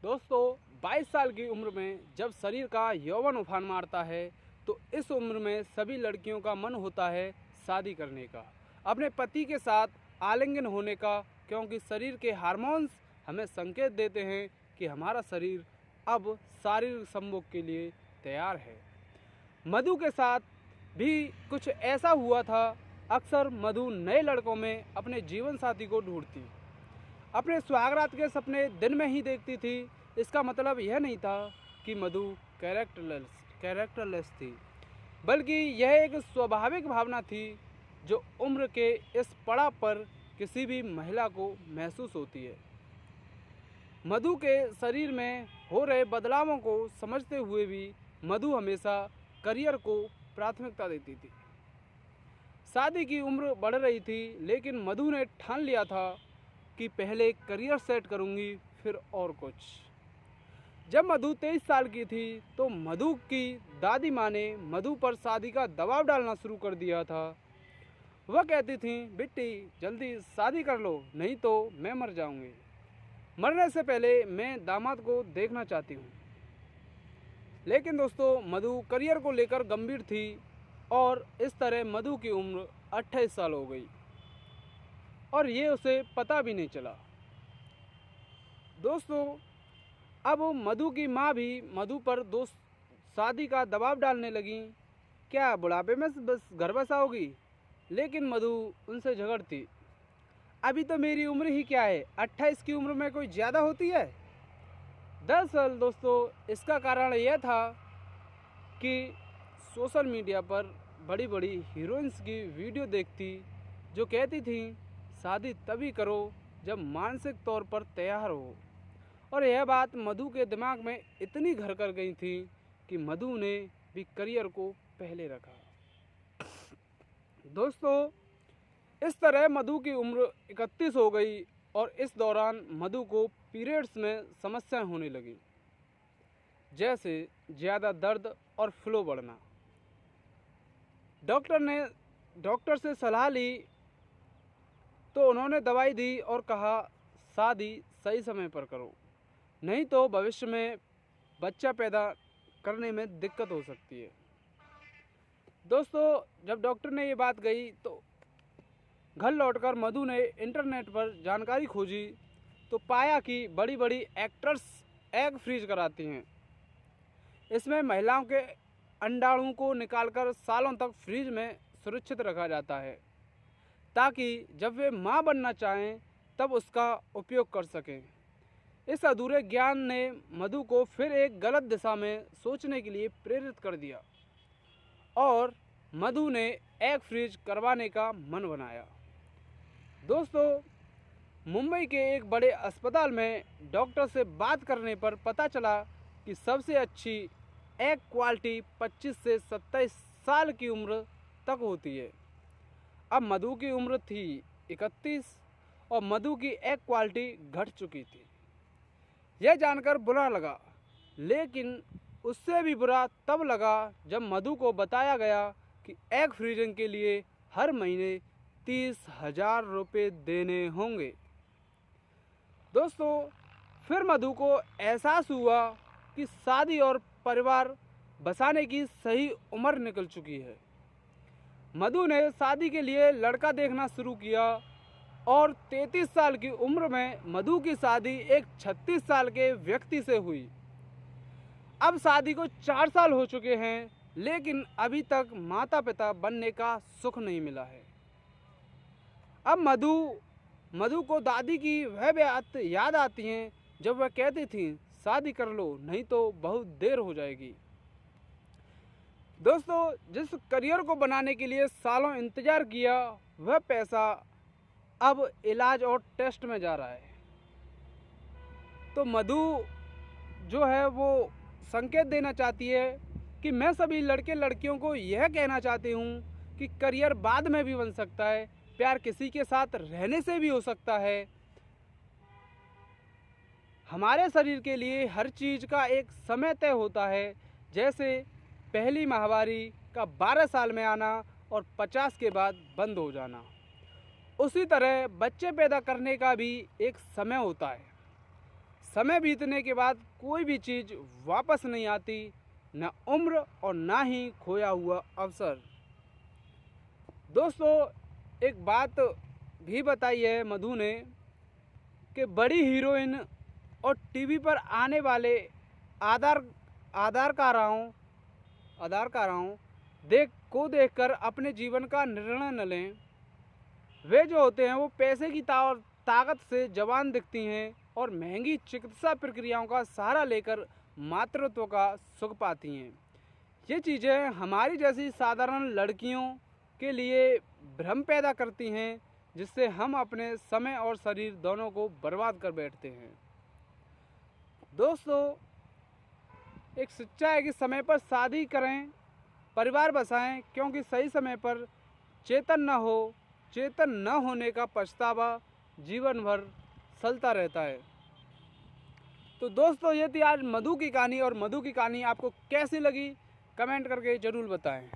दोस्तों 22 साल की उम्र में जब शरीर का यौवन उफान मारता है तो इस उम्र में सभी लड़कियों का मन होता है शादी करने का, अपने पति के साथ आलिंगन होने का, क्योंकि शरीर के हार्मोन्स हमें संकेत देते हैं कि हमारा शरीर अब शारीरिक संभोग के लिए तैयार है। मधु के साथ भी कुछ ऐसा हुआ था। अक्सर मधु नए लड़कों में अपने जीवन साथी को ढूंढती, अपने सुहागरात के सपने दिन में ही देखती थी। इसका मतलब यह नहीं था कि मधु कैरेक्टरलेस थी, बल्कि यह एक स्वाभाविक भावना थी जो उम्र के इस पड़ाव पर किसी भी महिला को महसूस होती है। मधु के शरीर में हो रहे बदलावों को समझते हुए भी मधु हमेशा करियर को प्राथमिकता देती थी। शादी की उम्र बढ़ रही थी, लेकिन मधु ने ठान लिया था कि पहले करियर सेट करूंगी, फिर और कुछ। जब मधु 23 साल की थी तो मधु की दादी माँ ने मधु पर शादी का दबाव डालना शुरू कर दिया था। वह कहती थी, बेटी जल्दी शादी कर लो, नहीं तो मैं मर जाऊंगी। मरने से पहले मैं दामाद को देखना चाहती हूँ। लेकिन दोस्तों मधु करियर को लेकर गंभीर थी और इस तरह मधु की उम्र 28 साल हो गई और ये उसे पता भी नहीं चला। दोस्तों अब मधु की माँ भी मधु पर दोस्त शादी का दबाव डालने लगी। क्या बुढ़ापे में बस घर बसाओगी? लेकिन मधु उनसे झगड़ती, अभी तो मेरी उम्र ही क्या है, 28 की उम्र में कोई ज़्यादा होती है। दरअसल दोस्तों इसका कारण यह था कि सोशल मीडिया पर बड़ी बड़ी हीरोइंस की वीडियो देखती जो कहती थी शादी तभी करो जब मानसिक तौर पर तैयार हो। और यह बात मधु के दिमाग में इतनी घर कर गई थी कि मधु ने भी करियर को पहले रखा। दोस्तों इस तरह मधु की उम्र 31 हो गई और इस दौरान मधु को पीरियड्स में समस्याएं होने लगी, जैसे ज़्यादा दर्द और फ्लो बढ़ना। डॉक्टर से सलाह ली तो उन्होंने दवाई दी और कहा शादी सही समय पर करो, नहीं तो भविष्य में बच्चा पैदा करने में दिक्कत हो सकती है। दोस्तों जब डॉक्टर ने ये बात कही तो घर लौटकर मधु ने इंटरनेट पर जानकारी खोजी तो पाया कि बड़ी बड़ी एक्ट्रेस एग फ्रीज कराती हैं। इसमें महिलाओं के अंडाणु को निकालकर सालों तक फ्रीज में सुरक्षित रखा जाता है ताकि जब वे मां बनना चाहें तब उसका उपयोग कर सकें। इस अधूरे ज्ञान ने मधु को फिर एक गलत दिशा में सोचने के लिए प्रेरित कर दिया और मधु ने एग फ्रीज करवाने का मन बनाया। दोस्तों मुंबई के एक बड़े अस्पताल में डॉक्टर से बात करने पर पता चला कि सबसे अच्छी एग क्वालिटी 25 से 27 साल की उम्र तक होती है। अब मधु की उम्र थी 31 और मधु की एग क्वालिटी घट चुकी थी। यह जानकर बुरा लगा, लेकिन उससे भी बुरा तब लगा जब मधु को बताया गया कि एग फ्रीजिंग के लिए हर महीने 30,000 रुपये देने होंगे। दोस्तों फिर मधु को एहसास हुआ कि शादी और परिवार बसाने की सही उम्र निकल चुकी है। मधु ने शादी के लिए लड़का देखना शुरू किया और 33 साल की उम्र में मधु की शादी एक 36 साल के व्यक्ति से हुई। अब शादी को 4 साल हो चुके हैं, लेकिन अभी तक माता पिता बनने का सुख नहीं मिला है। अब मधु को दादी की वह बात याद आती हैं जब वह कहती थी शादी कर लो, नहीं तो बहुत देर हो जाएगी। दोस्तों जिस करियर को बनाने के लिए सालों इंतजार किया, वह पैसा अब इलाज और टेस्ट में जा रहा है। तो मधु जो है वो संकेत देना चाहती है कि मैं सभी लड़के लड़कियों को यह कहना चाहती हूँ कि करियर बाद में भी बन सकता है, प्यार किसी के साथ रहने से भी हो सकता है। हमारे शरीर के लिए हर चीज़ का एक समय तय होता है, जैसे पहली माहवारी का 12 साल में आना और 50 के बाद बंद हो जाना। उसी तरह बच्चे पैदा करने का भी एक समय होता है। समय बीतने के बाद कोई भी चीज़ वापस नहीं आती, न उम्र और ना ही खोया हुआ अवसर। दोस्तों, एक बात भी बताई है मधु ने कि बड़ी हीरोइन और टीवी पर आने वाले अदाकाराओं देखकर अपने जीवन का निर्णय न लें। वे जो होते हैं वो पैसे की ताकत से जवान दिखती हैं और महंगी चिकित्सा प्रक्रियाओं का सहारा लेकर मातृत्व का सुख पाती हैं। ये चीज़ें हमारी जैसी साधारण लड़कियों के लिए भ्रम पैदा करती हैं, जिससे हम अपने समय और शरीर दोनों को बर्बाद कर बैठते हैं। दोस्तों, एक सच्चाई है कि समय पर शादी करें, परिवार बसाएं, क्योंकि सही समय पर चेतन न होने का पछतावा जीवन भर चलता रहता है। तो दोस्तों, ये थी आज मधु की कहानी, और मधु की कहानी आपको कैसी लगी कमेंट करके ज़रूर बताएं।